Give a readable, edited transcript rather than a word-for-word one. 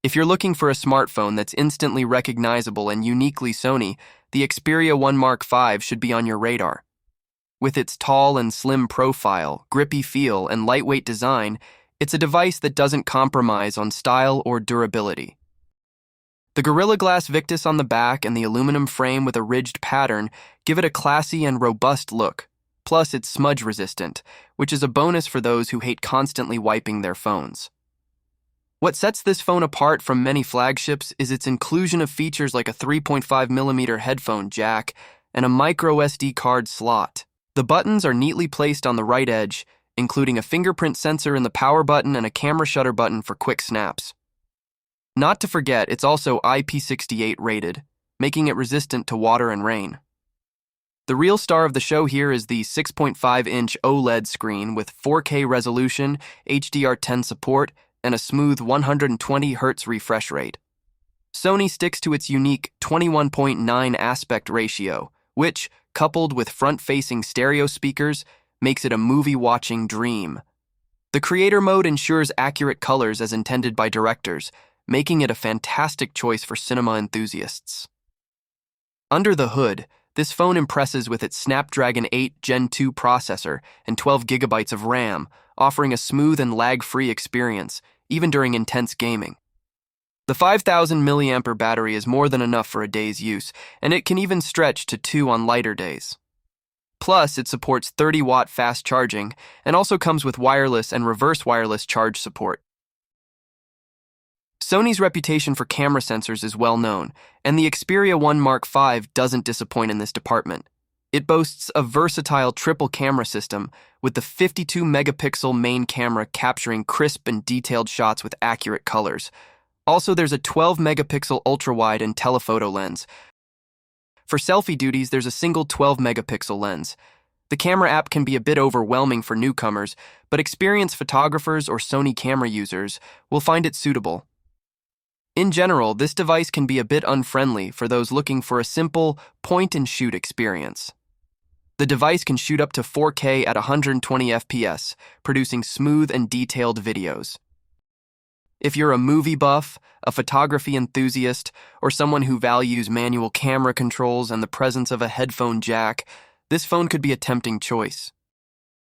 If you're looking for a smartphone that's instantly recognizable and uniquely Sony, the Xperia 1 Mark V should be on your radar. With its tall and slim profile, grippy feel, and lightweight design, it's a device that doesn't compromise on style or durability. The Gorilla Glass Victus on the back and the aluminum frame with a ridged pattern give it a classy and robust look. Plus, it's smudge-resistant, which is a bonus for those who hate constantly wiping their phones. What sets this phone apart from many flagships is its inclusion of features like a 3.5mm headphone jack and a micro SD card slot. The buttons are neatly placed on the right edge, including a fingerprint sensor in the power button and a camera shutter button for quick snaps. Not to forget, it's also IP68 rated, making it resistant to water and rain. The real star of the show here is the 6.5-inch OLED screen with 4K resolution, HDR10 support, and a smooth 120Hz refresh rate. Sony sticks to its unique 21.9 aspect ratio, which, coupled with front-facing stereo speakers, makes it a movie-watching dream. The creator mode ensures accurate colors as intended by directors, making it a fantastic choice for cinema enthusiasts. Under the hood, this phone impresses with its Snapdragon 8 Gen 2 processor and 12GB of RAM, offering a smooth and lag-free experience, even during intense gaming. The 5,000 mAh battery is more than enough for a day's use, and it can even stretch to 2 on lighter days. Plus, it supports 30-watt fast charging and also comes with wireless and reverse wireless charge support. Sony's reputation for camera sensors is well known, and the Xperia 1 Mark V doesn't disappoint in this department. It boasts a versatile triple camera system, with the 52-megapixel main camera capturing crisp and detailed shots with accurate colors. Also, there's a 12-megapixel ultra-wide and telephoto lens. For selfie duties, there's a single 12-megapixel lens. The camera app can be a bit overwhelming for newcomers, but experienced photographers or Sony camera users will find it suitable. In general, this device can be a bit unfriendly for those looking for a simple point-and-shoot experience. The device can shoot up to 4K at 120 FPS, producing smooth and detailed videos. If you're a movie buff, a photography enthusiast, or someone who values manual camera controls and the presence of a headphone jack, this phone could be a tempting choice.